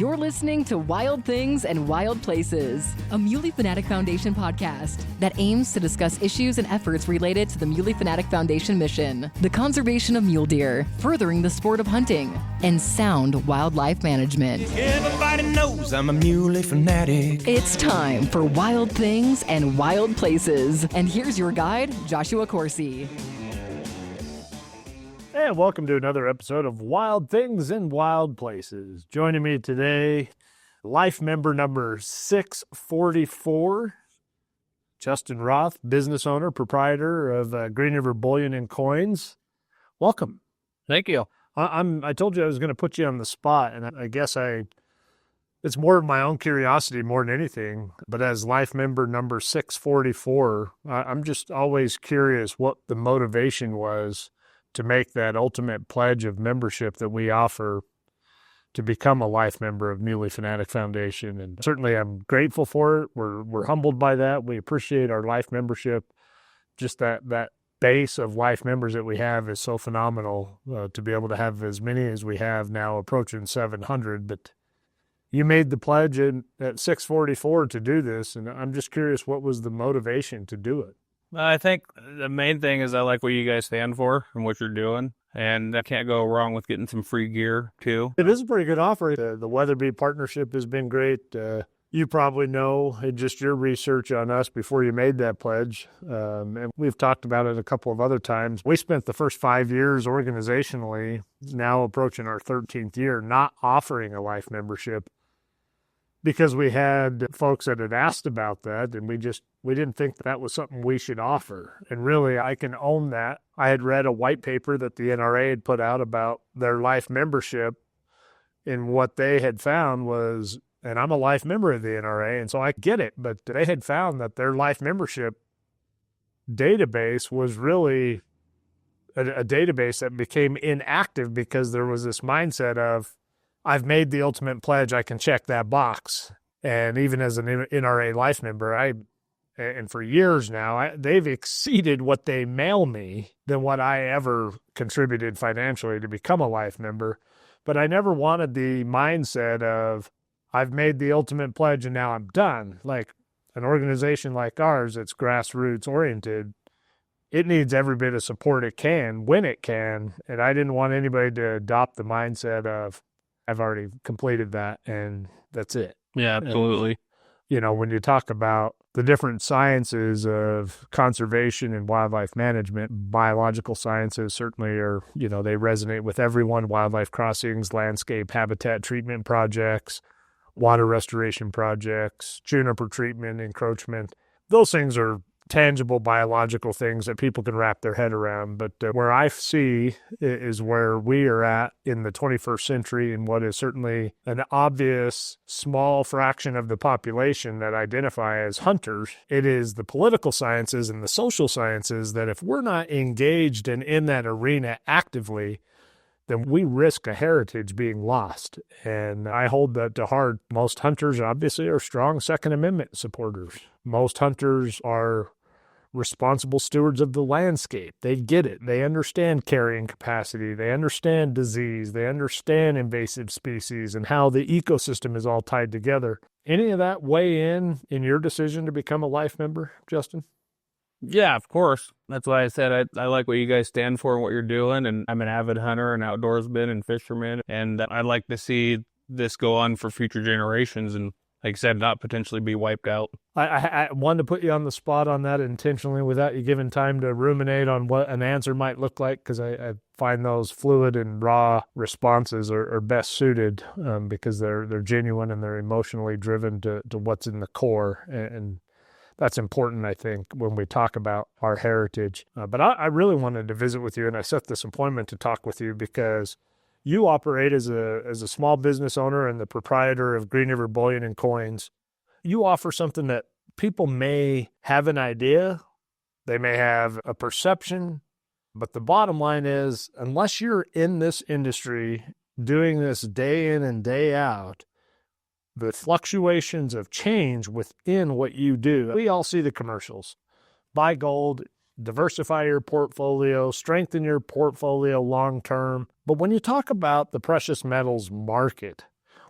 You're listening to Wild Things and Wild Places, a Muley Fanatic Foundation podcast that aims to discuss issues and efforts related to the Muley Fanatic Foundation mission, the conservation of mule deer, furthering the sport of hunting, and sound wildlife management. Everybody knows I'm a Muley Fanatic. It's time for Wild Things and Wild Places. And here's your guide, Joshua Coursey. And welcome to another episode of Wild Things and Wild Places. Joining me today, life member number 644, Justin Roth, business owner, proprietor of Green River Bullion and Coins. Welcome. Thank you. I told you I was going to put you on the spot, and I guess it's more of my own curiosity more than anything. But as life member number 644, I'm just always curious what the motivation was to make that ultimate pledge of membership that we offer to become a life member of Muley Fanatic Foundation. And certainly I'm grateful for it. We're humbled by that. We appreciate our life membership. Just that base of life members that we have is so phenomenal to be able to have as many as we have now, approaching 700. But you made the pledge at 644 to do this, and I'm just curious, what was the motivation to do it? I think the main thing is I like what you guys stand for and what you're doing, and I can't go wrong with getting some free gear, too. It is a pretty good offer. The Weatherby partnership has been great. You probably know just your research on us before you made that pledge, and we've talked about it a couple of other times. We spent the first 5 years organizationally, now approaching our 13th year, not offering a life membership, because we had folks that had asked about that, and we didn't think that was something we should offer. And really, I can own that. I had read a white paper that the NRA had put out about their life membership, and what they had found was, and I'm a life member of the NRA, and so I get it, but they had found that their life membership database was really a database that became inactive because there was this mindset of, I've made the ultimate pledge, I can check that box. And even as an NRA life member, and for years now, they've exceeded what they mail me than what I ever contributed financially to become a life member. But I never wanted the mindset of, I've made the ultimate pledge and now I'm done. Like an organization like ours that's grassroots oriented, it needs every bit of support it can when it can. And I didn't want anybody to adopt the mindset of, I've already completed that and that's it. Yeah, absolutely. When you talk about the different sciences of conservation and wildlife management, biological sciences certainly are, they resonate with everyone. Wildlife crossings, landscape habitat treatment projects, water restoration projects, juniper treatment, encroachment. Those things are tangible biological things that people can wrap their head around. But where I see is where we are at in the 21st century, and what is certainly an obvious small fraction of the population that identify as hunters. It is the political sciences and the social sciences that if we're not engaged and in that arena actively, then we risk a heritage being lost. And I hold that to heart. Most hunters obviously are strong Second Amendment supporters. Most hunters are responsible stewards of the landscape. They get it. They understand carrying capacity. They understand disease. They understand invasive species and how the ecosystem is all tied together. Any of that weigh in your decision to become a life member, Justin? Yeah, of course. That's why I said I like what you guys stand for and what you're doing. And I'm an avid hunter and outdoorsman and fisherman. And I'd like to see this go on for future generations and, like I said, not potentially be wiped out. I wanted to put you on the spot on that intentionally without you giving time to ruminate on what an answer might look like, because I find those fluid and raw responses are best suited because they're genuine and they're emotionally driven to what's in the core. And that's important, I think, when we talk about our heritage. But I really wanted to visit with you, and I set this appointment to talk with you because you operate as a small business owner and the proprietor of Green River Bullion and Coins. You offer something that people may have an idea, they may have a perception, but the bottom line is, unless you're in this industry doing this day in and day out, the fluctuations of change within what you do, we all see the commercials. Buy gold, diversify your portfolio, strengthen your portfolio long term. But when you talk about the precious metals market,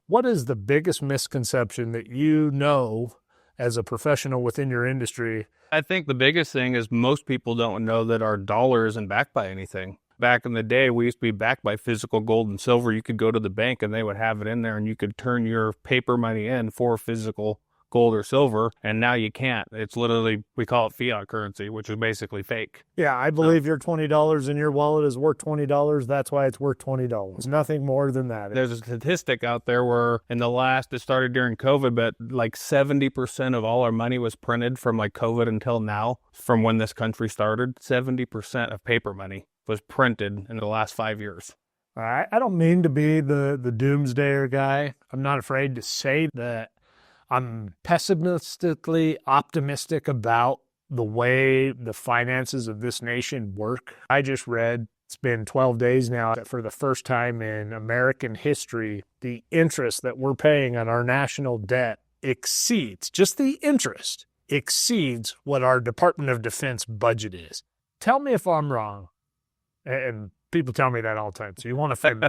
What is the biggest misconception that you know as a professional within your industry? I think the biggest thing is most people don't know that our dollar isn't backed by anything. Back in the day, we used to be backed by physical gold and silver. You could go to the bank and they would have it in there and you could turn your paper money in for physical gold or silver, and now you can't. It's literally, we call it fiat currency, which is basically fake. Yeah, I believe your $20 in your wallet is worth $20. That's why it's worth $20. Nothing more than that. There's a statistic out there where it started during COVID, but like 70% of all our money was printed from like COVID until now, from when this country started. 70% of paper money was printed in the last 5 years. I don't mean to be the doomsdayer guy. I'm not afraid to say that I'm pessimistically optimistic about the way the finances of this nation work. I just read, it's been 12 days now, that for the first time in American history, the interest that we're paying on our national debt just the interest exceeds what our Department of Defense budget is. Tell me if I'm wrong. And people tell me that all the time, so you want to offend me.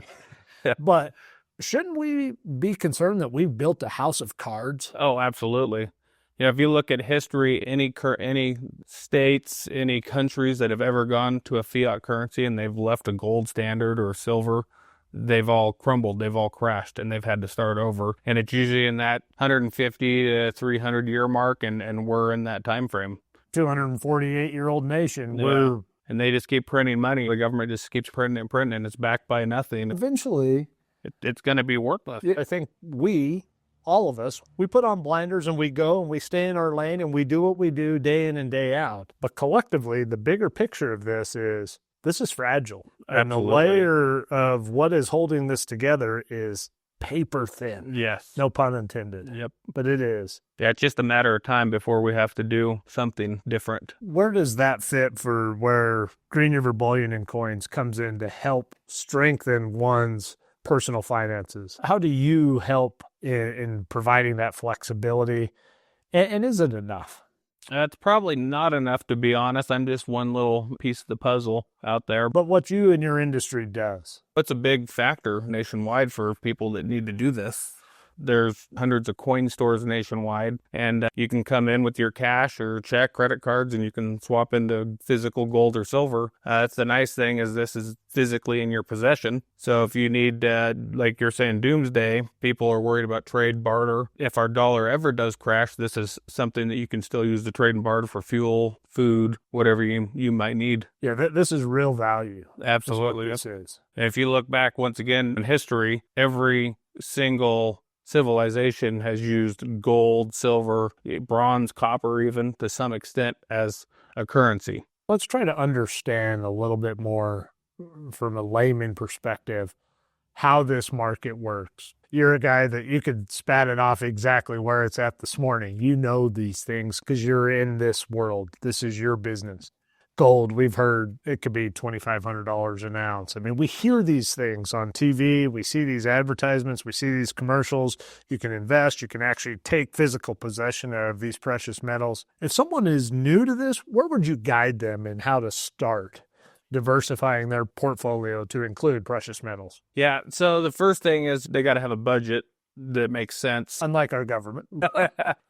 Yeah. But shouldn't we be concerned that we've built a house of cards? Oh, absolutely. If you look at history, any states, any countries that have ever gone to a fiat currency and they've left a gold standard or silver, they've all crumbled, they've all crashed, and they've had to start over. And it's usually in that 150 to 300 year mark, and we're in that time frame. 248-year-old nation. Yeah. And they just keep printing money. The government just keeps printing and printing, and it's backed by nothing. Eventually, it's going to be worthless. I think all of us, we put on blinders and we go and we stay in our lane and we do what we do day in and day out. But collectively, the bigger picture of this is fragile. Absolutely. And the layer of what is holding this together is paper thin. Yes. No pun intended. Yep. But it is. Yeah, it's just a matter of time before we have to do something different. Where does that fit for where Green River Bullion and Coins comes in to help strengthen one's personal finances? How do you help in providing that flexibility? And is it enough? It's probably not enough, to be honest. I'm just one little piece of the puzzle out there. But what you and your industry does. It's a big factor nationwide for people that need to do this. There's hundreds of coin stores nationwide, and you can come in with your cash or check, credit cards, and you can swap into physical gold or silver. That's the nice thing, is this is physically in your possession. So if you need, like you're saying, doomsday, people are worried about trade, barter. If our dollar ever does crash, this is something that you can still use to trade and barter for fuel, food, whatever you might need. Yeah, this is real value. Absolutely. That's what this is. And if you look back once again in history, every single civilization has used gold, silver, bronze, copper, even to some extent as a currency. Let's try to understand a little bit more from a layman perspective how this market works. You're a guy that you could spat it off exactly where it's at this morning. You know these things because you're in this world. This is your business. Gold, we've heard it could be $2,500 an ounce. I mean, we hear these things on TV. We see these advertisements. We see these commercials. You can invest. You can actually take physical possession of these precious metals. If someone is new to this, where would you guide them in how to start diversifying their portfolio to include precious metals? Yeah, so the first thing is they got to have a budget that makes sense. Unlike our government.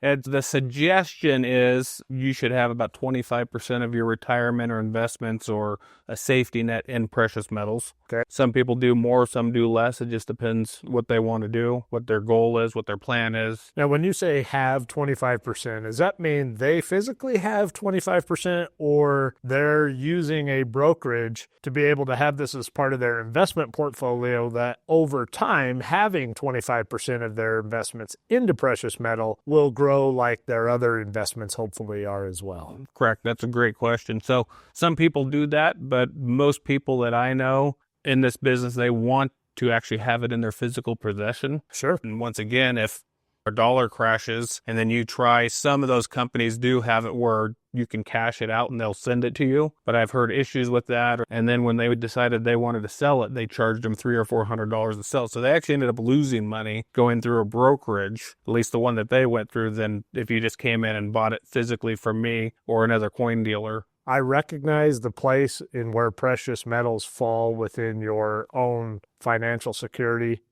And the suggestion is you should have about 25% of your retirement or investments or a safety net in precious metals. Okay. Some people do more, some do less. It just depends what they want to do, what their goal is, what their plan is. Now, when you say have 25%, does that mean they physically have 25% or they're using a brokerage to be able to have this as part of their investment portfolio, that over time, having 25% of their investments into precious metal will grow like their other investments hopefully are as well? Correct. That's a great question. So some people do that, but most people that I know in this business, they want to actually have it in their physical possession. Sure. And once again, if our dollar crashes and then you try, some of those companies do have it where you can cash it out and they'll send it to you. But I've heard issues with that. And then when they decided they wanted to sell it, they charged them $300 or $400 to sell. So they actually ended up losing money going through a brokerage, at least the one that they went through, than if you just came in and bought it physically from me or another coin dealer. I recognize the place in where precious metals fall within your own financial security.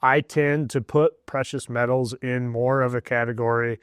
I tend to put precious metals in more of a category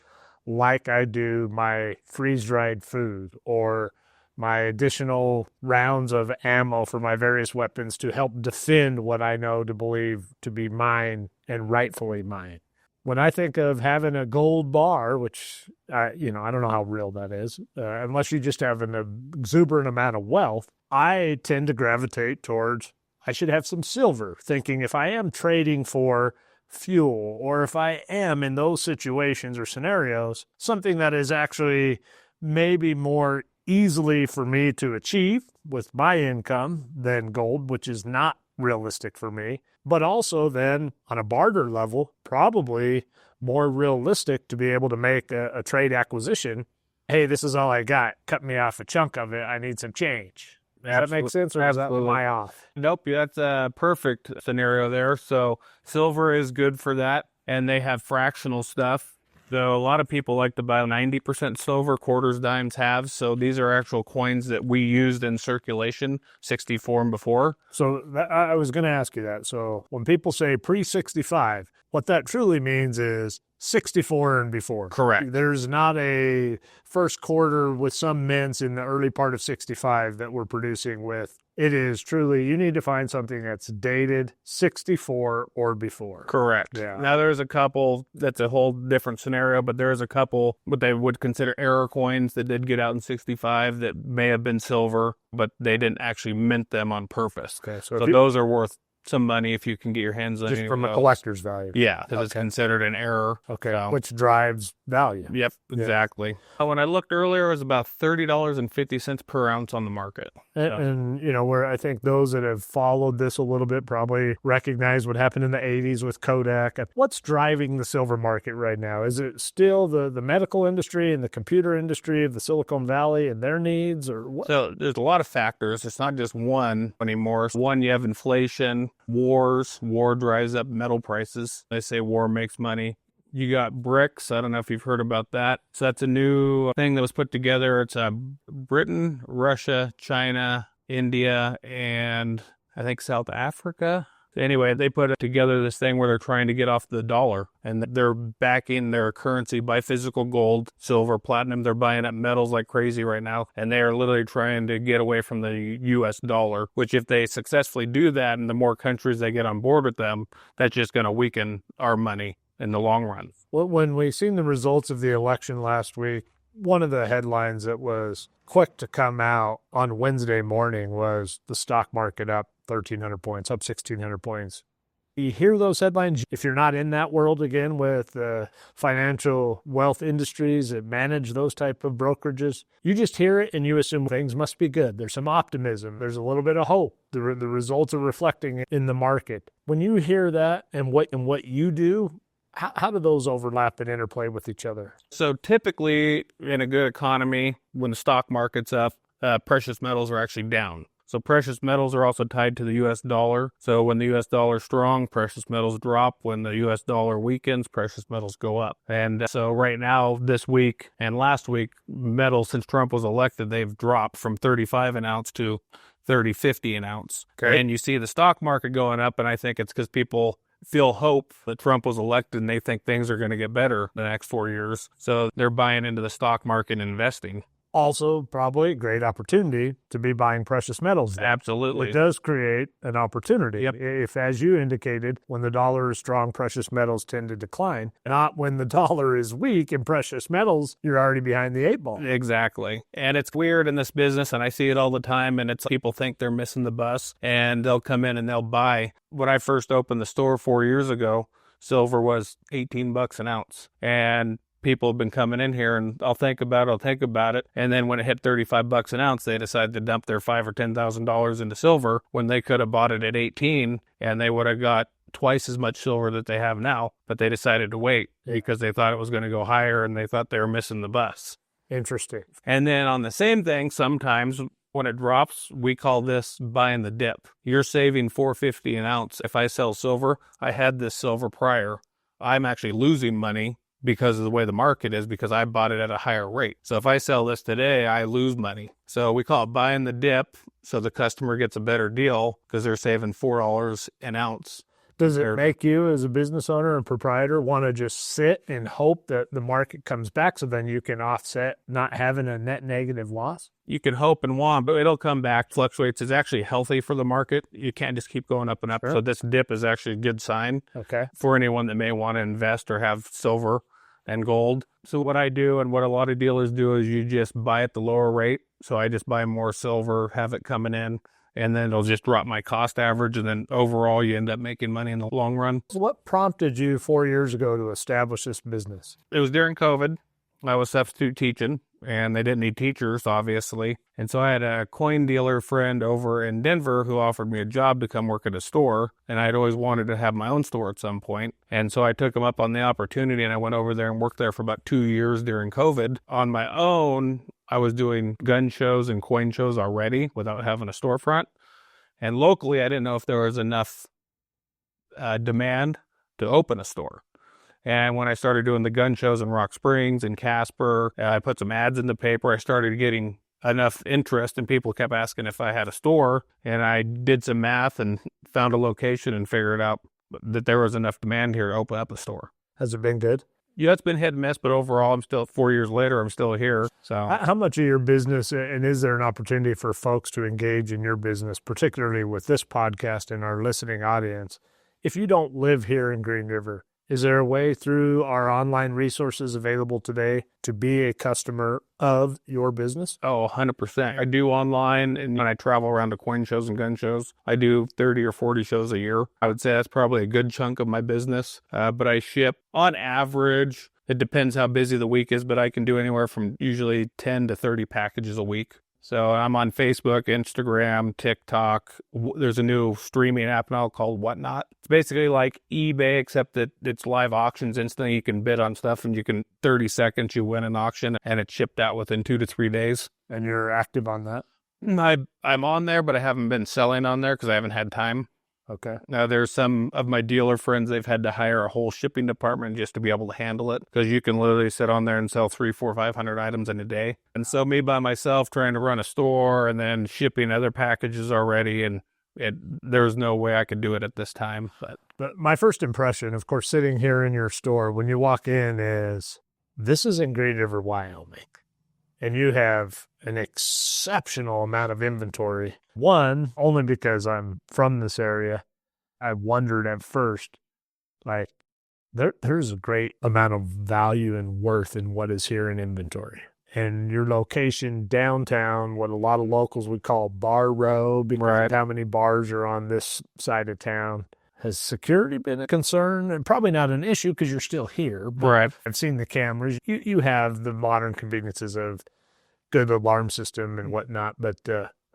like I do my freeze-dried food or my additional rounds of ammo for my various weapons to help defend what I know to believe to be mine and rightfully mine. When I think of having a gold bar, which, I don't know how real that is, unless you just have an exuberant amount of wealth, I tend to gravitate towards, I should have some silver, thinking if I am trading for fuel or if I am in those situations or scenarios, something that is actually maybe more easily for me to achieve with my income than gold, which is not realistic for me, but also then on a barter level, probably more realistic to be able to make a trade acquisition. Hey, this is all I got. Cut me off a chunk of it. I need some change. Does that make sense, or is that my off? Nope, that's a perfect scenario there. So silver is good for that, and they have fractional stuff. So a lot of people like to buy 90% silver, quarters, dimes, halves. So these are actual coins that we used in circulation, 64 and before. So I was going to ask you that. So when people say pre-65, what that truly means is 64 and before. Correct. There's not a first quarter with some mints in the early part of 65 that we're producing with. It is truly, you need to find something that's dated 64 or before. Correct. Yeah. Now there's a couple, that's a whole different scenario, but there's a couple what they would consider error coins that did get out in 65 that may have been silver, but they didn't actually mint them on purpose. Okay, so those are worth some money if you can get your hands on just from a collector's value. Yeah, because it's considered an error. Okay, which drives value. Yep, exactly. When I looked earlier, it was about $30.50 per ounce on the market. And where I think those that have followed this a little bit probably recognize what happened in the 80s with Kodak. What's driving the silver market right now? Is it still the medical industry and the computer industry of the Silicon Valley and their needs, or what? So there's a lot of factors. It's not just one anymore. One, you have inflation. War drives up metal prices. They say war makes money. You got BRICS. I don't know if you've heard about that. So that's a new thing that was put together. It's Britain, Russia, China, India, and I think South Africa. Anyway, they put together this thing where they're trying to get off the dollar, and they're backing their currency by physical gold, silver, platinum. They're buying up metals like crazy right now, and they are literally trying to get away from the U.S. dollar, which if they successfully do that and the more countries they get on board with them, that's just going to weaken our money in the long run. Well, when we seen the results of the election last week, one of the headlines that was quick to come out on Wednesday morning was the stock market up 1,300 points, up 1,600 points. You hear those headlines, if you're not in that world again with financial wealth industries that manage those type of brokerages, you just hear it and you assume things must be good. There's some optimism. There's a little bit of hope. The results are reflecting in the market. When you hear that and what you do, how do those overlap and interplay with each other? So typically in a good economy, when the stock market's up, precious metals are actually down. So precious metals are also tied to the U.S. dollar. So when the U.S. dollar is strong, precious metals drop. When the U.S. dollar weakens, precious metals go up. And so right now, this week and last week, metals, since Trump was elected, they've dropped from $35 an ounce to $30.50 an ounce. Okay. And you see the stock market going up, and I think it's because people feel hope that Trump was elected and they think things are going to get better the next 4 years. So they're buying into the stock market and investing. Also, probably a great opportunity to be buying precious metals then. Absolutely. It does create an opportunity. Yep. If, as you indicated, when the dollar is strong, precious metals tend to decline. Not when the dollar is weak and precious metals, you're already behind the eight ball. Exactly. And it's weird in this business, and I see it all the time, and it's people think they're missing the bus, and they'll come in and they'll buy. When I first opened the store 4 years ago, silver was $18 an ounce. And people have been coming in here and I'll think about it. And then when it hit $35 an ounce, they decided to dump their $5,000 or $10,000 into silver when they could have bought it at 18 and they would have got twice as much silver that they have now. But they decided to wait because they thought it was going to go higher and they thought they were missing the bus. Interesting. And then on the same thing, sometimes when it drops, we call this buying the dip. You're saving $4.50 an ounce. If I sell silver, I had this silver prior. I'm actually losing money because of the way the market is, because I bought it at a higher rate. So if I sell this today, I lose money. So we call it buying the dip, so the customer gets a better deal because they're saving $4 an ounce. Does it make you as a business owner and proprietor want to just sit and hope that the market comes back so then you can offset not having a net negative loss? You can hope and want, but it'll come back. Fluctuates is actually healthy for the market. You can't just keep going up and up. Sure. So this dip is actually a good sign for anyone that may want to invest or have silver and gold. So what I do and what a lot of dealers do is you just buy at the lower rate. So I just buy more silver, have it coming in, and then it'll just drop my cost average. And then overall, you end up making money in the long run. So what prompted you 4 years ago to establish this business? It was during COVID. I was substitute teaching, and they didn't need teachers, obviously. And so I had a coin dealer friend over in Denver who offered me a job to come work at a store, and I'd always wanted to have my own store at some point. And so I took him up on the opportunity, and I went over there and worked there for about 2 years during COVID. On my own, I was doing gun shows and coin shows already without having a storefront. And locally, I didn't know if there was enough demand to open a store. And when I started doing the gun shows in Rock Springs and Casper, I put some ads in the paper. I started getting enough interest, and people kept asking if I had a store. And I did some math and found a location and figured out that there was enough demand here to open up a store. Has it been good? Yeah, it's been hit and miss, but overall, I'm still 4 years later, I'm still here. So, how much of your business, and is there an opportunity for folks to engage in your business, particularly with this podcast and our listening audience? If you don't live here in Green River, is there a way through our online resources available today to be a customer of your business? Oh, 100%. I do online, and when I travel around to coin shows and gun shows, I do 30 or 40 shows a year. I would say that's probably a good chunk of my business, but I ship on average. It depends how busy the week is, but I can do anywhere from usually 10 to 30 packages a week. So I'm on Facebook, Instagram, TikTok. There's a new streaming app now called Whatnot. It's basically like eBay, except that it's live auctions instantly. You can bid on stuff, and 30 seconds, you win an auction, and it's shipped out within 2 to 3 days. And you're active on that? I'm on there, but I haven't been selling on there because I haven't had time. Okay. Now, there's some of my dealer friends, they've had to hire a whole shipping department just to be able to handle it, because you can literally sit on there and sell 300, 400, 500 items in a day. And so me by myself trying to run a store and then shipping other packages already, and there's no way I could do it at this time. But my first impression, of course, sitting here in your store, when you walk in, is this is in Green River, Wyoming. And you have an exceptional amount of inventory. One, only because I'm from this area, I wondered at first, like, there's a great amount of value and worth in what is here in inventory. And your location downtown, what a lot of locals would call Bar Row, because of how many bars are on this side of town. Has security been a concern? And probably not an issue because you're still here. But I've seen the cameras. You have the modern conveniences of good alarm system and whatnot. But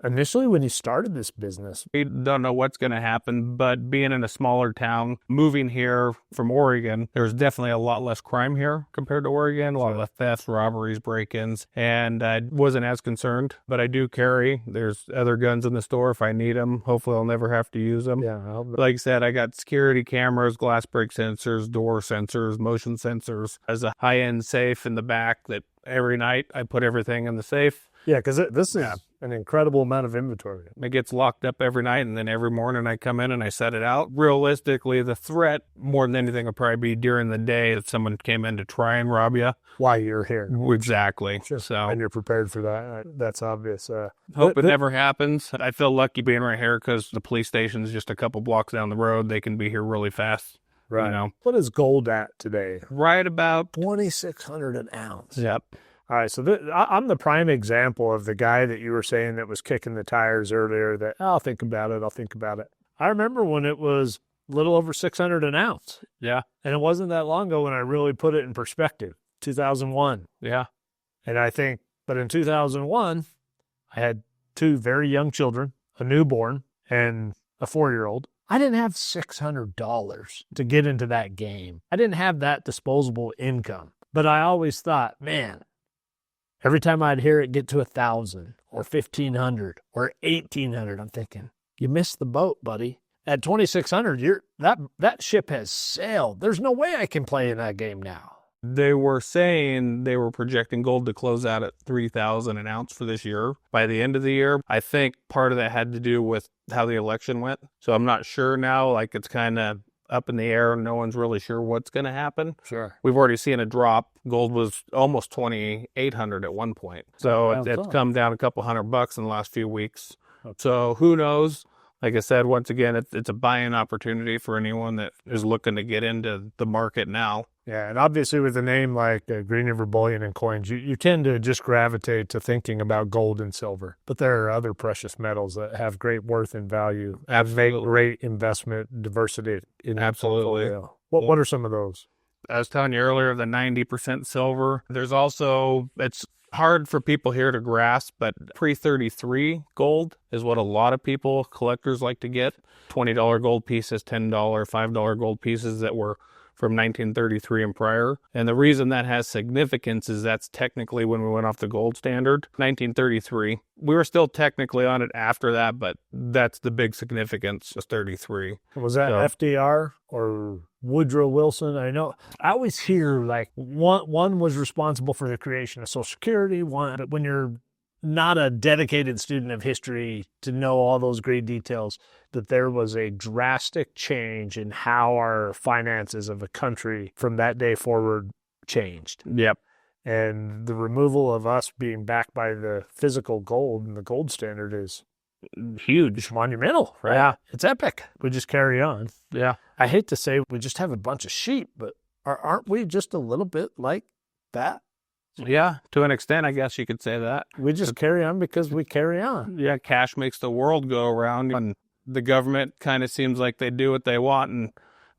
initially, when you started this business, we don't know what's going to happen, but being in a smaller town, moving here from Oregon, there's definitely a lot less crime here compared to Oregon, a lot of thefts, robberies, break-ins, and I wasn't as concerned, but I do carry. There's other guns in the store if I need them. Hopefully I'll never have to use them. Yeah, like I said, I got security cameras, glass break sensors, door sensors, motion sensors. There's a high-end safe in the back that every night I put everything in the safe. Yeah, because this is an incredible amount of inventory. It gets locked up every night, and then every morning I come in and I set it out. Realistically, the threat, more than anything, would probably be during the day that someone came in to try and rob you. While you're here. Exactly. Sure. So, and you're prepared for that. That's obvious. Hope it never happens. I feel lucky being right here because the police station's just a couple blocks down the road. They can be here really fast. Right. You know. What is gold at today? Right about $2,600 an ounce. Yep. All right, so I'm the prime example of the guy that you were saying that was kicking the tires earlier that, I'll think about it. I remember when it was a little over $600 an ounce. Yeah. And it wasn't that long ago when I really put it in perspective, 2001. Yeah. And I think, but in 2001, I had 2 very young children, a newborn and a 4-year-old. I didn't have $600 to get into that game. I didn't have that disposable income. But I always thought, man, every time I'd hear it get to 1,000 or 1,500 or 1,800, I'm thinking, you missed the boat, buddy. At 2,600, that ship has sailed. There's no way I can play in that game now. They were saying they were projecting gold to close out at $3,000 an ounce for this year. By the end of the year, I think part of that had to do with how the election went. So I'm not sure now. Like, it's kind of up in the air. No one's really sure what's going to happen. Sure. We've already seen a drop. Gold was almost 2,800 at one point. So it's come down a couple $100 in the last few weeks. Okay. So who knows? Like I said, once again, it's a buying opportunity for anyone that is looking to get into the market now. Yeah, and obviously with a name like Green River Bullion and Coins, you tend to just gravitate to thinking about gold and silver. But there are other precious metals that have great worth and value. Absolutely. Make great investment diversity in your Absolutely. portfolio. What are some of those? I was telling you earlier, the 90% silver. There's also, it's hard for people here to grasp, but pre-33 gold is what a lot of people, collectors, like to get. $20 gold pieces, $10, $5 gold pieces that were from 1933 and prior. And the reason that has significance is that's technically when we went off the gold standard, 1933. We were still technically on it after that, but that's the big significance, was 33. Was that FDR or Woodrow Wilson? I know I always hear like one was responsible for the creation of Social Security, but when you're not a dedicated student of history to know all those great details, that there was a drastic change in how our finances of a country from that day forward changed. Yep. And the removal of us being backed by the physical gold and the gold standard is huge. It's monumental, right? Yeah. It's epic. We just carry on. Yeah. I hate to say we just have a bunch of sheep, but aren't we just a little bit like that? Yeah, to an extent, I guess you could say that. We just carry on because we carry on. Yeah, cash makes the world go around, and the government kind of seems like they do what they want. And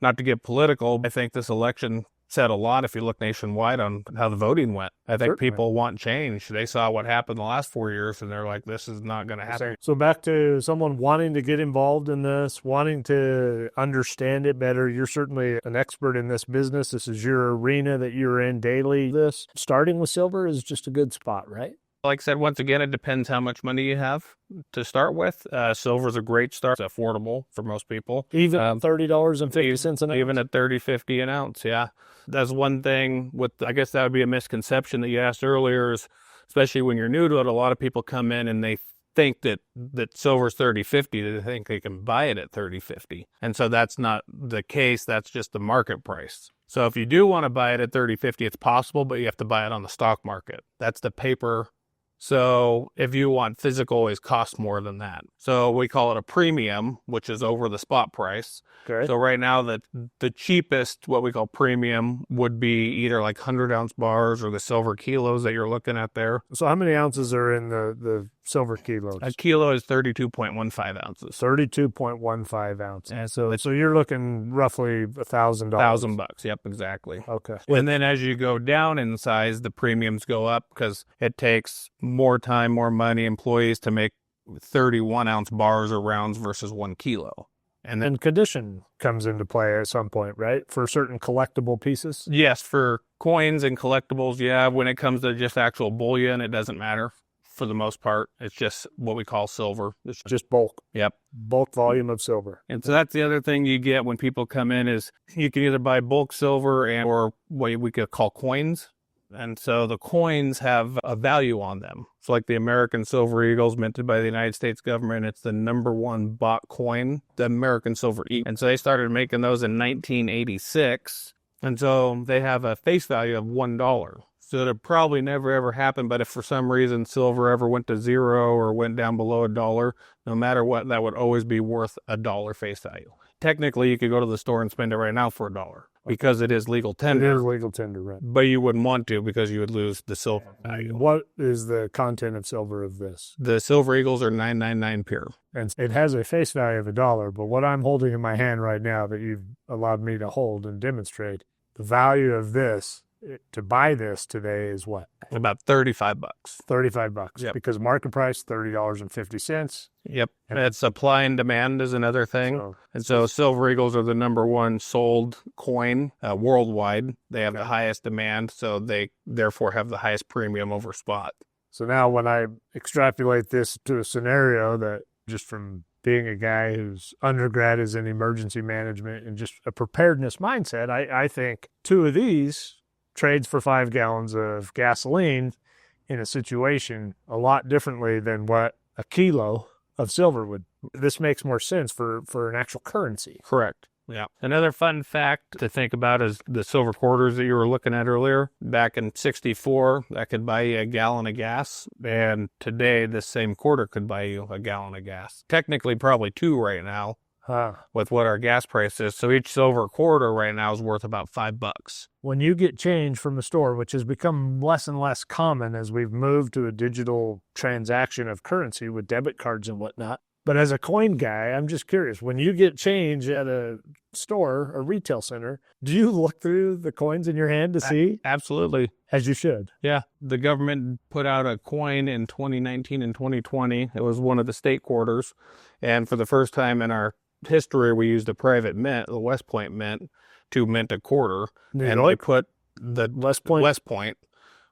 not to get political, I think this election said a lot if you look nationwide on how the voting went. I think people want change. They saw what happened the last 4 years, and they're like, this is not going to happen. So back to someone wanting to get involved in this, wanting to understand it better. You're certainly an expert in this business. This is your arena that you're in daily. This starting with silver is just a good spot, right? Like I said, once again, it depends how much money you have to start with. Silver's a great start. It's affordable for most people. Even $30.50 an ounce? Even at $30.50 an ounce, yeah. That's one thing with, I guess that would be a misconception that you asked earlier, is especially when you're new to it, a lot of people come in and they think that silver's $30.50. They think they can buy it at $30.50. And so that's not the case. That's just the market price. So if you do want to buy it at $30.50, it's possible, but you have to buy it on the stock market. That's the paper. So if you want physical, it costs more than that. So we call it a premium, which is over the spot price. Okay. So right now, the cheapest, what we call premium, would be either like 100-ounce bars or the silver kilos that you're looking at there. So how many ounces are in the silver kilos? A kilo is 32.15 ounces. 32.15 ounces. And so you're looking roughly $1,000. $1,000. Yep, exactly. Okay. And then as you go down in size, the premiums go up because it takes more time, more money, employees to make 31-ounce bars or rounds versus 1 kilo. And then condition comes into play at some point, right? For certain collectible pieces? Yes, for coins and collectibles, yeah. When it comes to just actual bullion, it doesn't matter for the most part. It's just what we call silver. It's just bulk. Yep. Bulk volume of silver. And so that's the other thing you get when people come in is you can either buy bulk silver or what we could call coins. And so the coins have a value on them. So like the American Silver Eagles minted by the United States government, it's the #1 bought coin, the American Silver Eagle. And so they started making those in 1986. And so they have a face value of $1. So it'll probably never ever happen. But if for some reason silver ever went to zero or went down below $1, no matter what, that would always be worth $1 face value. Technically, you could go to the store and spend it right now for $1 because it is legal tender. It is legal tender, right? But you wouldn't want to because you would lose the silver value. What is the content of silver of this? The Silver Eagles are 999 pure. And it has a face value of $1, but what I'm holding in my hand right now that you've allowed me to hold and demonstrate, the value of this, to buy this today is what? About $35. $35. Yep. Because market price, $30.50. Yep. And supply and demand is another thing. And so Silver Eagles are the #1 sold coin worldwide. They have the highest demand, so they therefore have the highest premium over spot. So now when I extrapolate this to a scenario that just from being a guy whose undergrad is in emergency management and just a preparedness mindset, I think 2 of these trades for 5 gallons of gasoline in a situation a lot differently than what a kilo of silver would. This makes more sense for an actual currency. Correct. Yeah. Another fun fact to think about is the silver quarters that you were looking at earlier. Back in 64, that could buy you a gallon of gas. And today, this same quarter could buy you a gallon of gas. Technically, probably 2 right now with what our gas price is. So each silver quarter right now is worth about $5. When you get change from the store, which has become less and less common as we've moved to a digital transaction of currency with debit cards and whatnot. But as a coin guy, I'm just curious, when you get change at a store or retail center, do you look through the coins in your hand to see? Absolutely. As you should. Yeah. The government put out a coin in 2019 and 2020. It was one of the state quarters. And for the first time in our history, we used a private mint, the West Point Mint, to mint a quarter. And we put the West Point.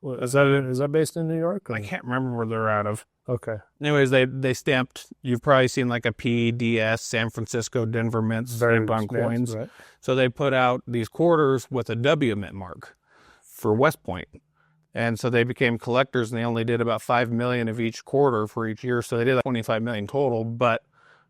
Is that based in New York? Or? I can't remember where they're out of. Okay. Anyways, they stamped, you've probably seen like a PDS, San Francisco, Denver mints stamped on coins. Right. So they put out these quarters with a W mint mark for West Point. And so they became collectors, and they only did about 5 million of each quarter for each year. So they did like 25 million total. But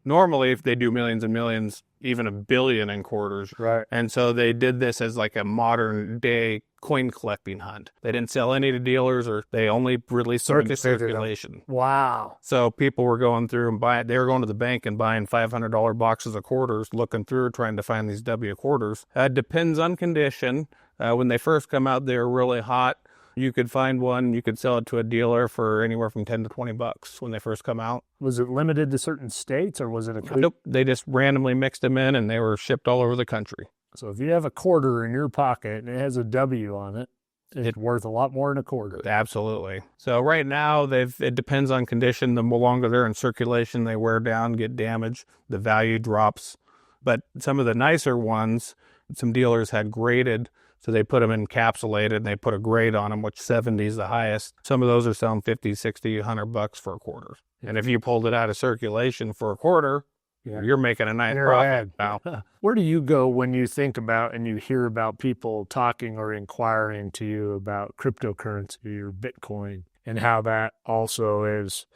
normally, if they do millions and millions, even $1 billion in quarters. Right. And so they did this as like a modern day coin collecting hunt. They didn't sell any to dealers, or they only released them into circulation. Wow. So people were going through and buying, they were going to the bank and buying $500 boxes of quarters, looking through, trying to find these W quarters. Depends on condition. When they first come out, they're really hot. You could find one, you could sell it to a dealer for anywhere from $10 to $20 when they first come out. Was it limited to certain states, or was it a... Nope. They just randomly mixed them in, and they were shipped all over the country. So if you have a quarter in your pocket and it has a W on it, it's worth a lot more than a quarter. Absolutely. So right now, it depends on condition. The longer they're in circulation, they wear down, get damaged, the value drops. But some of the nicer ones, some dealers had graded, so they put them encapsulated, and they put a grade on them, which 70 is the highest. Some of those are selling 50, 60, $100 for a quarter. And if you pulled it out of circulation for a quarter, you're making a nice profit now. Where do you go when you think about and you hear about people talking or inquiring to you about cryptocurrency or Bitcoin, and how that also is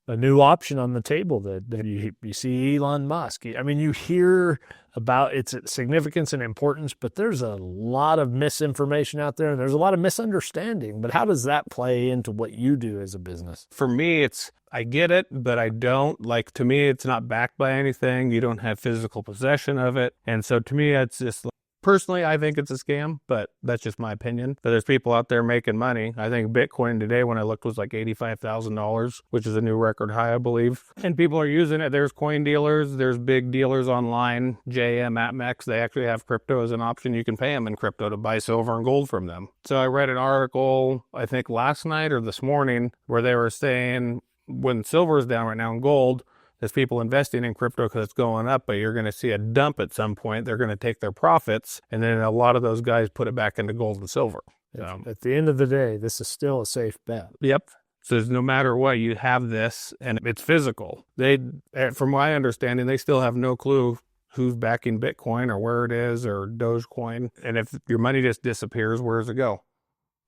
a new option on the table that you see Elon Musk? I mean, you hear about its significance and importance, but there's a lot of misinformation out there, and there's a lot of misunderstanding. But how does that play into what you do as a business? For me, I get it, but I don't. Like, to me, it's not backed by anything. You don't have physical possession of it. And so to me, it's just, personally, I think it's a scam, but that's just my opinion. But there's people out there making money. I think Bitcoin today, when I looked, was like $85,000, which is a new record high, I believe. And people are using it. There's coin dealers. There's big dealers online, JM, APMEX. They actually have crypto as an option. You can pay them in crypto to buy silver and gold from them. So I read an article, I think last night or this morning, where they were saying when silver is down right now and gold, there's people investing in crypto because it's going up, but you're going to see a dump at some point. They're going to take their profits, and then a lot of those guys put it back into gold and silver. At the end of the day, this is still a safe bet. Yep. So no matter what, you have this, and it's physical. From my understanding, they still have no clue who's backing Bitcoin or where it is, or Dogecoin. And if your money just disappears, where does it go?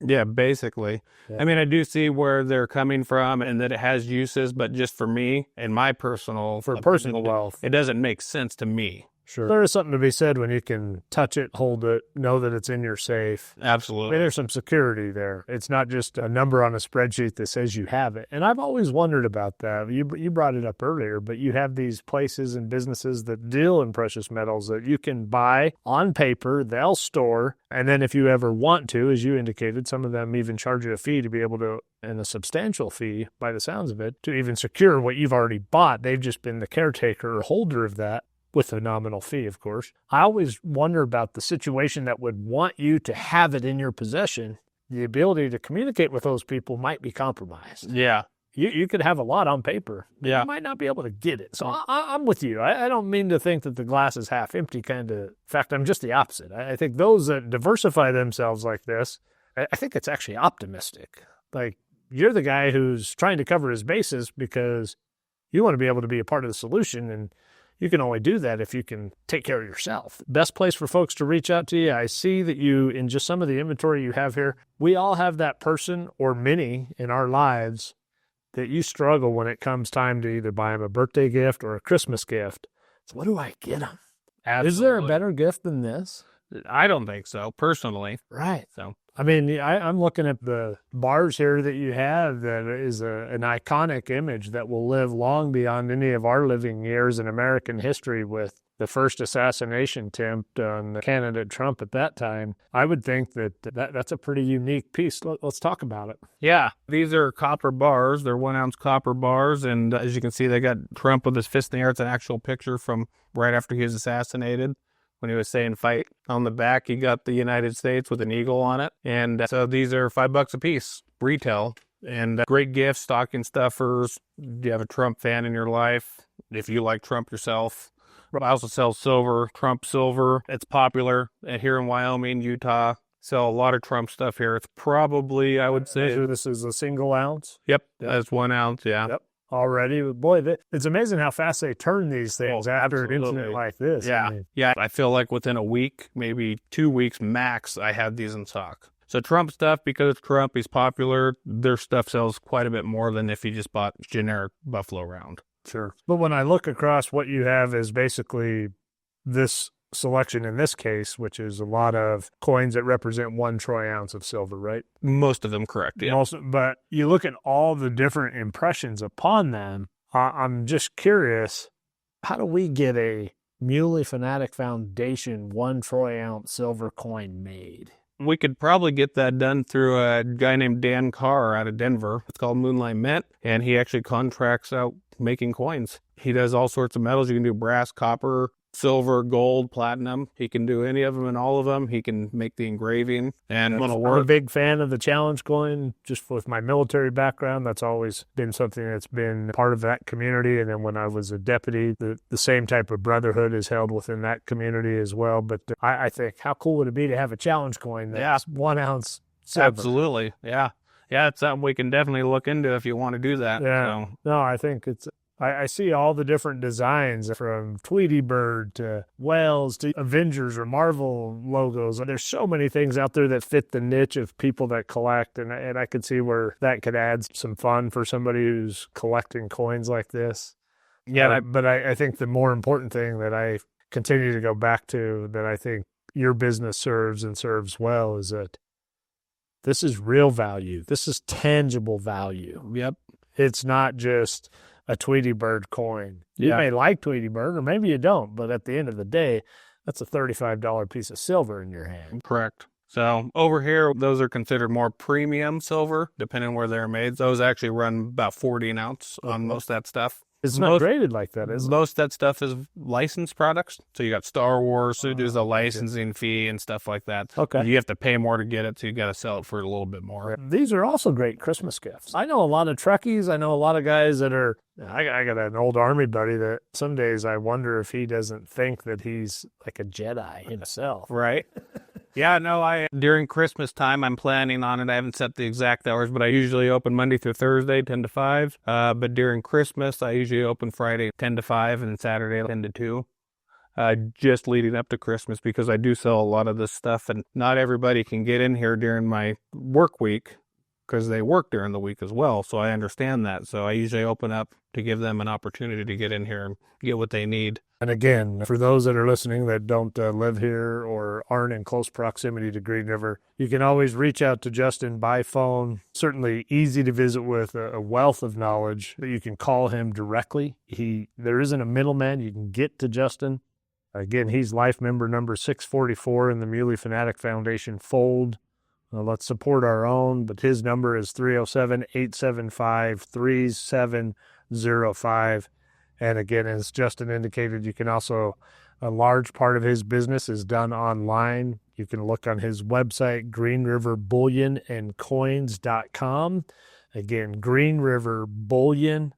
Yeah, basically. Yeah. I mean, I do see where they're coming from and that it has uses, but just for me and my personal wealth, it doesn't make sense to me. Sure. There is something to be said when you can touch it, hold it, know that it's in your safe. Absolutely. I mean, there's some security there. It's not just a number on a spreadsheet that says you have it. And I've always wondered about that. You brought it up earlier, but you have these places and businesses that deal in precious metals that you can buy on paper, they'll store, and then if you ever want to, as you indicated, some of them even charge you a fee to be able to, and a substantial fee by the sounds of it, to even secure what you've already bought. They've just been the caretaker or holder of that, with a nominal fee, of course. I always wonder about the situation that would want you to have it in your possession. The ability to communicate with those people might be compromised. Yeah. You could have a lot on paper. Yeah. You might not be able to get it. So I'm with you. I don't mean to think that the glass is half empty kind of. In fact, I'm just the opposite. I think those that diversify themselves like this, I think it's actually optimistic. Like, you're the guy who's trying to cover his bases because you want to be able to be a part of the solution, and you can only do that if you can take care of yourself. Best place for folks to reach out to you. I see that you, in just some of the inventory you have here, we all have that person or many in our lives that you struggle when it comes time to either buy them a birthday gift or a Christmas gift. So what do I get them? Is there a better gift than this? I don't think so, personally. Right. So I mean, I'm looking at the bars here that you have that is an iconic image that will live long beyond any of our living years in American history with the first assassination attempt on candidate Trump at that time. I would think that's a pretty unique piece. Let's talk about it. yeah, these are copper bars. They're 1 ounce copper bars. And as you can see, they got Trump with his fist in the air. It's an actual picture from right after he was assassinated. When he was saying fight on the back, he got the United States with an eagle on it. And so these are $5 a piece, retail. And great gifts, stocking stuffers. Do you have a Trump fan in your life? If you like Trump yourself. I also sell silver, Trump silver. It's popular here in Wyoming, Utah. Sell a lot of Trump stuff here. It's probably, I would say. This is a single ounce? Yep, that's 1 ounce, yeah. Yep. Already, boy, it's amazing how fast they turn these things after an absolutely. incident like this. Yeah, I mean, yeah. I feel like within a week, maybe 2 weeks max, I have these in stock. So Trump stuff, because it's Trump, he's popular, their stuff sells quite a bit more than if you just bought generic Buffalo round. Sure. But when I look across what you have is basically this selection in this case, which is a lot of coins that represent 1 troy ounce of silver, right? Most of them correct, yeah. But you look at all the different impressions upon them, I'm just curious, how do we get a Muley Fanatic Foundation 1 troy ounce silver coin made? We could probably get that done through a guy named Dan Carr out of Denver. It's called Moonlight Mint, and he actually contracts out making coins. He does all sorts of metals. You can do brass, copper, silver, gold, platinum. He can do any of them and all of them. He can make the engraving. And I'm a big fan of the challenge coin. Just with my military background, that's always been something that's been part of that community. And then when I was a deputy, the same type of brotherhood is held within that community as well. But I think, how cool would it be to have a challenge coin that's 1 ounce silver? Absolutely, yeah. Yeah, it's something we can definitely look into if you want to do that. Yeah. So. No, I think I see all the different designs from Tweety Bird to whales to Avengers or Marvel logos. There's so many things out there that fit the niche of people that collect, and I could see where that could add some fun for somebody who's collecting coins like this. Yeah, but I think the more important thing that I continue to go back to that I think your business serves and serves well is that this is real value. This is tangible value. Yep. It's not just a Tweety Bird coin. You may like Tweety Bird, or maybe you don't, but at the end of the day, that's a $35 piece of silver in your hand. Correct. So over here, those are considered more premium silver, depending on where they're made. Those actually run about 40 an ounce on most of that stuff. It's not graded like that, is it? Most of that stuff is licensed products. So you got Star Wars, so there's a licensing fee and stuff like that. Okay. You have to pay more to get it, so you got to sell it for a little bit more. These are also great Christmas gifts. I know a lot of Trekkies. I know a lot of guys that are, I got an old Army buddy that some days I wonder if he doesn't think that he's like a Jedi himself. Right. Yeah, no, during Christmas time, I'm planning on it. I haven't set the exact hours, but I usually open Monday through Thursday, 10 to 5. But during Christmas, I usually open Friday, 10 to 5, and Saturday, 10 to 2. Just leading up to Christmas, because I do sell a lot of this stuff, and not everybody can get in here during my work week because they work during the week as well. So I understand that. So I usually open up to give them an opportunity to get in here and get what they need. And again, for those that are listening that don't live here or aren't in close proximity to Green River, you can always reach out to Justin by phone. Certainly easy to visit with, a wealth of knowledge that you can call him directly. There isn't a middleman. You can get to Justin. Again, he's life member number 644 in the Muley Fanatic Foundation fold. Let's support our own, but his number is 307-875-3705. And again, as Justin indicated, you can also, a large part of his business is done online. You can look on his website, greenriverbullion.coins.com. Again, Green River Bullion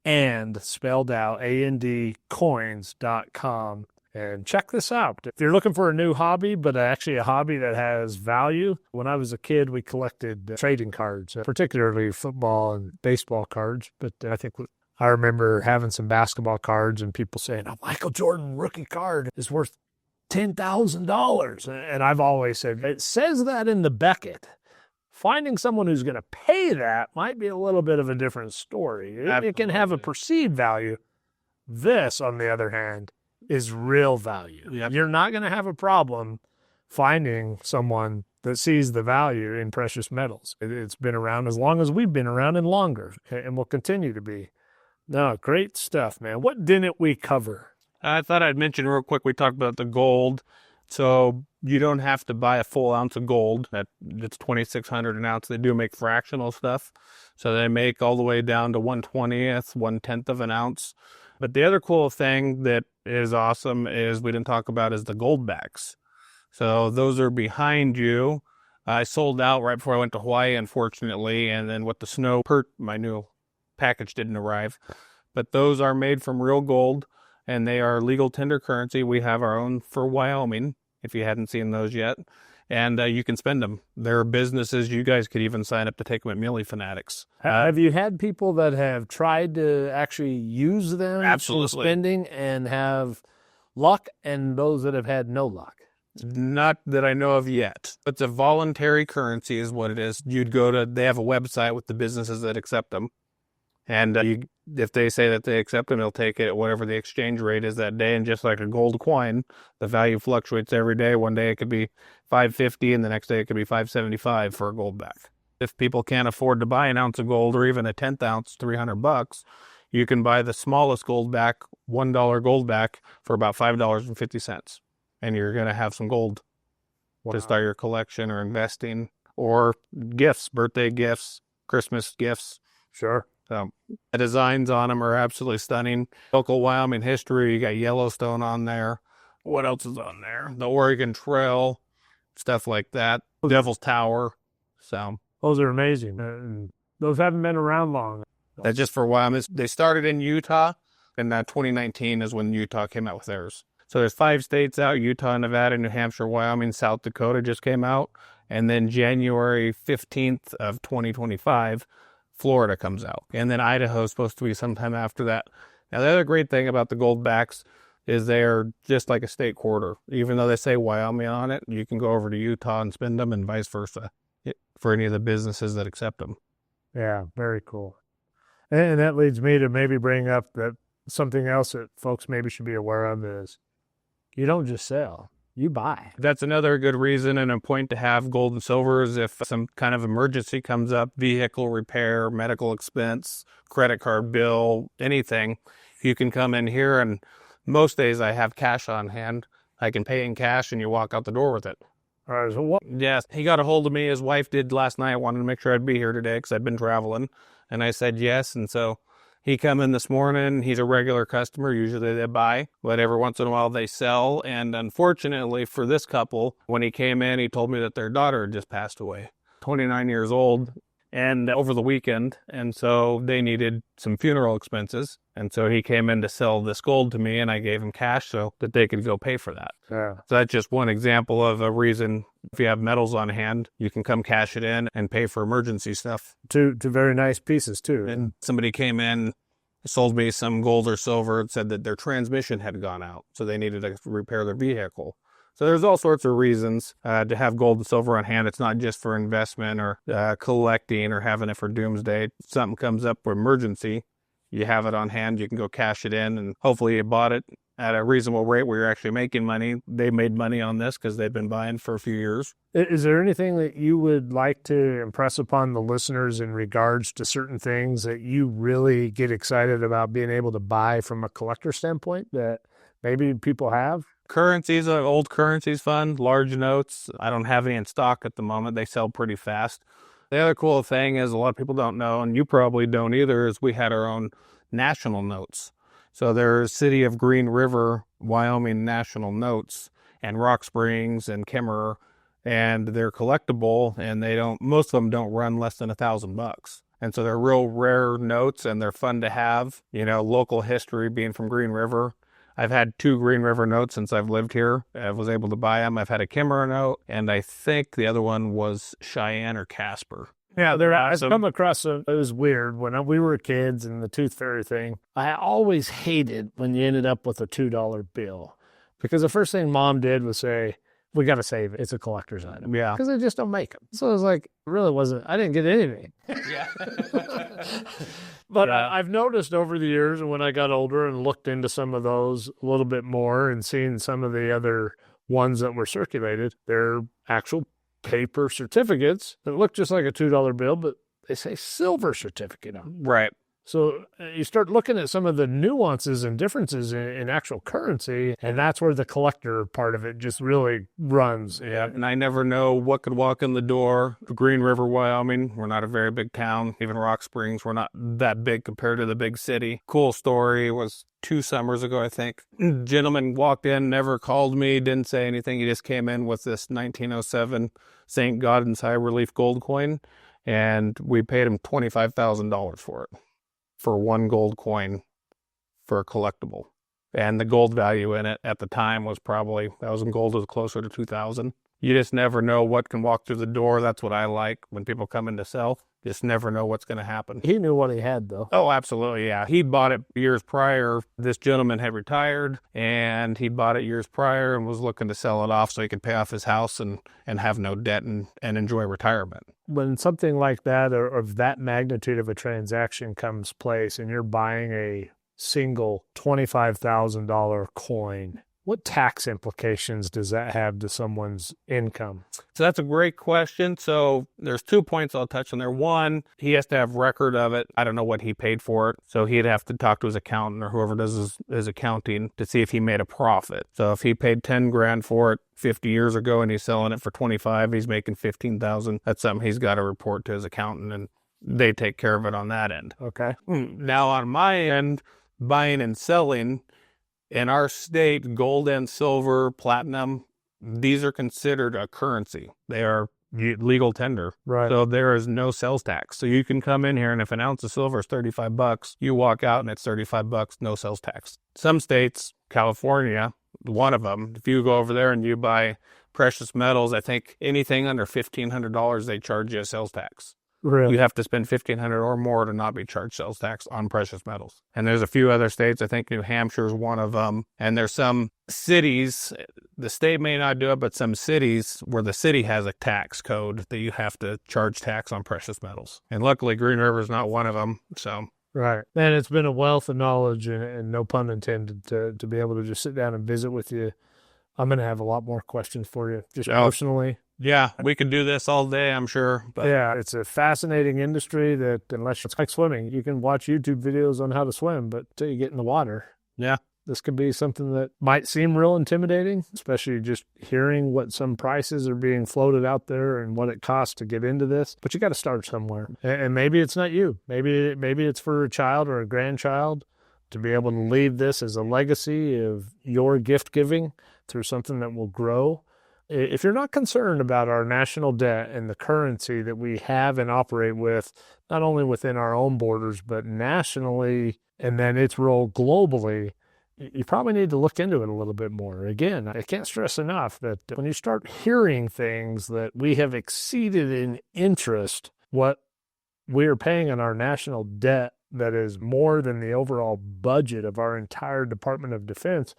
and spelled out A-N-D coins.com. And check this out. If you're looking for a new hobby, but actually a hobby that has value, when I was a kid, we collected trading cards, particularly football and baseball cards. But I remember having some basketball cards and people saying, a Michael Jordan rookie card is worth $10,000. And I've always said, it says that in the Beckett. Finding someone who's going to pay that might be a little bit of a different story. It can have a perceived value. This, on the other hand, is real value. Yep. You're not going to have a problem finding someone that sees the value in precious metals. It's been around as long as we've been around and longer, and will continue to be. No, great stuff, man. What didn't we cover? I thought I'd mention real quick, we talked about the gold. So you don't have to buy a full ounce of gold. It's $2,600 an ounce. They do make fractional stuff. So they make all the way down to 1/20th, 1/10th of an ounce. But the other cool thing that is awesome is we didn't talk about is the gold backs. So those are behind you. I sold out right before I went to Hawaii, unfortunately. And then with the snow, my new package didn't arrive. But those are made from real gold, and they are legal tender currency. We have our own for Wyoming, if you hadn't seen those yet. And you can spend them. There are businesses, you guys could even sign up to take them at Muley Fanatics. Have you had people that have tried to actually use them Absolutely. for spending and have luck, and those that have had no luck? Not that I know of yet. It's a voluntary currency is what it is. They have a website with the businesses that accept them. And if they say that they accept them, they'll take it at whatever the exchange rate is that day. And just like a gold coin, the value fluctuates every day. One day it could be $5.50 and the next day it could be $5.75 for a gold back. If people can't afford to buy an ounce of gold or even a 10th ounce, $300, you can buy the smallest gold back, $1 gold back, for about $5.50. And you're going to have some gold to start your collection or investing, or gifts, birthday gifts, Christmas gifts. Sure. So the designs on them are absolutely stunning. Local Wyoming history, you got Yellowstone on there. What else is on there? The Oregon Trail, stuff like that. Devil's Tower. So Those are amazing. Those haven't been around long. that's just for Wyoming. They started in Utah, and 2019 is when Utah came out with theirs. So there's 5 states out: Utah, Nevada, New Hampshire, Wyoming, South Dakota just came out. And then January 15th of 2025, Florida comes out. And then Idaho is supposed to be sometime after that. Now, the other great thing about the gold backs is they're just like a state quarter. Even though they say Wyoming on it, you can go over to Utah and spend them, and vice versa for any of the businesses that accept them. Yeah, very cool. And that leads me to maybe bring up that something else that folks maybe should be aware of is you don't just sell, you buy. That's another good reason and a point to have gold and silver is if some kind of emergency comes up, vehicle repair, medical expense, credit card bill, anything, you can come in here, and most days I have cash on hand. I can pay in cash and you walk out the door with it. All right, so what? Yes, he got a hold of me. His wife did last night. Wanted to make sure I'd be here today because I'd been traveling. And I said yes. And so he come in this morning. He's a regular customer. Usually they buy, but every once in a while they sell. And unfortunately for this couple, when he came in, he told me that their daughter had just passed away, 29 years old, and over the weekend. And so they needed some funeral expenses. And so he came in to sell this gold to me, and I gave him cash so that they could go pay for that. Yeah. So that's just one example of a reason. If you have metals on hand, you can come cash it in and pay for emergency stuff. Two very nice pieces, too. And somebody came in, sold me some gold or silver, and said that their transmission had gone out, so they needed to repair their vehicle. So there's all sorts of reasons to have gold and silver on hand. It's not just for investment or collecting or having it for doomsday. If something comes up for emergency, you have it on hand. You can go cash it in, and hopefully you bought it at a reasonable rate where you're actually making money. They made money on this because they've been buying for a few years. Is there anything that you would like to impress upon the listeners in regards to certain things that you really get excited about being able to buy from a collector standpoint that maybe people have? Currencies, old currencies fun, large notes. I don't have any in stock at the moment. They sell pretty fast. The other cool thing is a lot of people don't know, and you probably don't either, is we had our own national notes. So there's City of Green River, Wyoming national notes, and Rock Springs and Kimmerer, and they're collectible, and most of them don't run less than $1,000. And so they're real rare notes, and they're fun to have. You know, local history being from Green River. I've had 2 Green River notes since I've lived here. I was able to buy them. I've had a Kimmerer note, and I think the other one was Cheyenne or Casper. Yeah, I've come across it was weird when we were kids and the Tooth Fairy thing. I always hated when you ended up with a $2 bill because the first thing Mom did was say, we got to save it. It's a collector's item. Yeah. Because they just don't make them. So it was like, it really wasn't, I didn't get anything. Yeah. But Yeah. I've noticed over the years, and when I got older and looked into some of those a little bit more and seen some of the other ones that were circulated, they're actual paper certificates that look just like a $2 bill, but they say silver certificate on them. Right. So you start looking at some of the nuances and differences in actual currency, and that's where the collector part of it just really runs. Yeah, and I never know what could walk in the door. Green River, Wyoming, we're not a very big town. Even Rock Springs, we're not that big compared to the big city. Cool story was 2 summers ago, I think. Gentleman walked in, never called me, didn't say anything. He just came in with this 1907 St. Gaudens High Relief gold coin, and we paid him $25,000 for it, for one gold coin for a collectible. And the gold value in it at the time was probably, that was in gold, was closer to 2,000. You just never know what can walk through the door. That's what I like when people come in to sell. Just never know what's going to happen. He knew what he had, though. Oh, absolutely, yeah. He bought it years prior. This gentleman had retired, and he bought it years prior and was looking to sell it off so he could pay off his house and have no debt and enjoy retirement. When something like that or of that magnitude of a transaction comes place and you're buying a single $25,000 coin, what tax implications does that have to someone's income? So that's a great question. So there's 2 points I'll touch on there. One, he has to have record of it. I don't know what he paid for it. So he'd have to talk to his accountant or whoever does his accounting to see if he made a profit. So if he paid 10 grand for it 50 years ago and he's selling it for 25, he's making 15,000. That's something he's got to report to his accountant, and they take care of it on that end. Okay. Now on my end, buying and selling, in our state, gold and silver, platinum, these are considered a currency. They are legal tender. Right. So there is no sales tax. So you can come in here and if an ounce of silver is $35, you walk out and it's $35, no sales tax. Some states, California, one of them, if you go over there and you buy precious metals, I think anything under $1,500, they charge you a sales tax. Really? You have to spend $1,500 or more to not be charged sales tax on precious metals. And there's a few other states. I think New Hampshire is one of them. And there's some cities, the state may not do it, but some cities where the city has a tax code that you have to charge tax on precious metals. And luckily, Green River is not one of them. So. Right. And it's been a wealth of knowledge, and no pun intended, to be able to just sit down and visit with you. I'm going to have a lot more questions for you, just personally. Yeah, we could do this all day, I'm sure. But yeah, it's a fascinating industry that, unless it's like swimming, you can watch YouTube videos on how to swim, but until you get in the water, yeah, this could be something that might seem real intimidating, especially just hearing what some prices are being floated out there and what it costs to get into this. But you got to start somewhere. And maybe it's not you. Maybe it's for a child or a grandchild to be able to leave this as a legacy of your gift giving through something that will grow. If you're not concerned about our national debt and the currency that we have and operate with, not only within our own borders, but nationally, and then its role globally, you probably need to look into it a little bit more. Again, I can't stress enough that when you start hearing things that we have exceeded in interest what we are paying on our national debt that is more than the overall budget of our entire Department of Defense,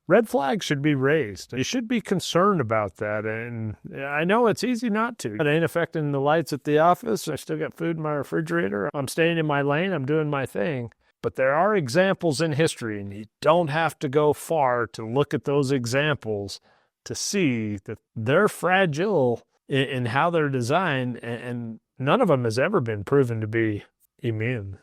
red flags should be raised. You should be concerned about that. And I know it's easy not to. It ain't affecting the lights at the office. I still got food in my refrigerator. I'm staying in my lane. I'm doing my thing. But there are examples in history, and you don't have to go far to look at those examples to see that they're fragile in how they're designed, and none of them has ever been proven to be immune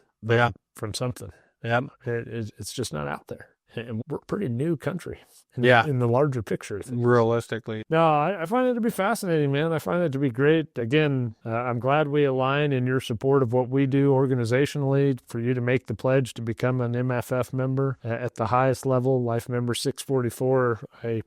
from something. Yeah, it's just not out there. And we're a pretty new country in the larger picture. Realistically. No, I find it to be fascinating, man. I find it to be great. Again, I'm glad we align in your support of what we do organizationally, for you to make the pledge to become an MFF member at the highest level, Life Member 644. I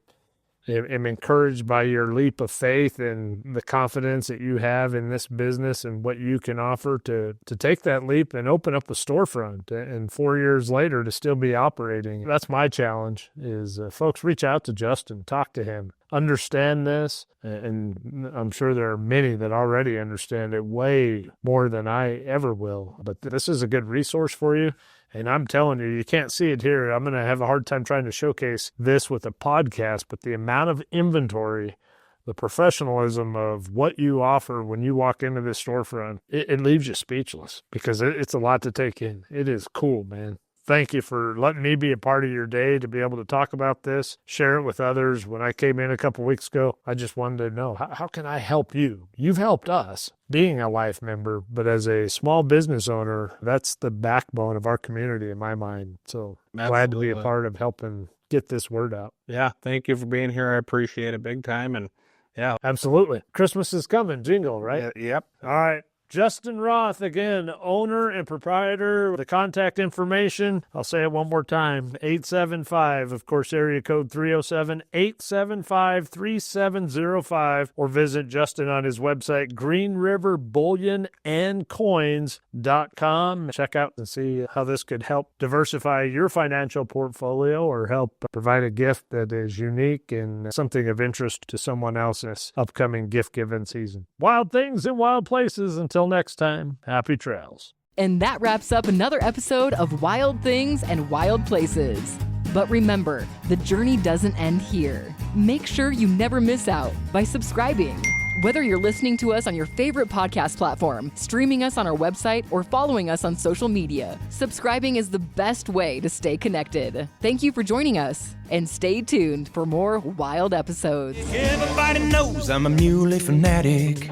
am encouraged by your leap of faith and the confidence that you have in this business and what you can offer to take that leap and open up a storefront, and 4 years later to still be operating. That's my challenge is folks, reach out to Justin, talk to him. understand this, and I'm sure there are many that already understand it way more than I ever will. But this is a good resource for you. And I'm telling you, you can't see it here. I'm going to have a hard time trying to showcase this with a podcast, but the amount of inventory, the professionalism of what you offer when you walk into this storefront, it leaves you speechless because it's a lot to take in. It is cool, man. Thank you for letting me be a part of your day to be able to talk about this, share it with others. When I came in a couple weeks ago, I just wanted to know, how can I help you? You've helped us being a life member, but as a small business owner, that's the backbone of our community in my mind. So glad to be a part of helping get this word out. Yeah, thank you for being here. I appreciate it big time. And yeah, absolutely. Christmas is coming, jingle, right? Yep. All right. Justin Roth, again, owner and proprietor. The contact information, I'll say it one more time, 875, of course, area code 307-875-3705, or visit Justin on his website, Green River Bullion and Coins.com. Check out and see how this could help diversify your financial portfolio or help provide a gift that is unique and something of interest to someone else this upcoming gift-giving season. Wild things in wild places. Until next time, happy trails. And that wraps up another episode of Wild Things and Wild Places. But remember, the journey doesn't end here. Make sure you never miss out by subscribing. Whether you're listening to us on your favorite podcast platform, streaming us on our website, or following us on social media, subscribing is the best way to stay connected. Thank you for joining us, and stay tuned for more wild episodes. Everybody knows I'm a Muley Fanatic.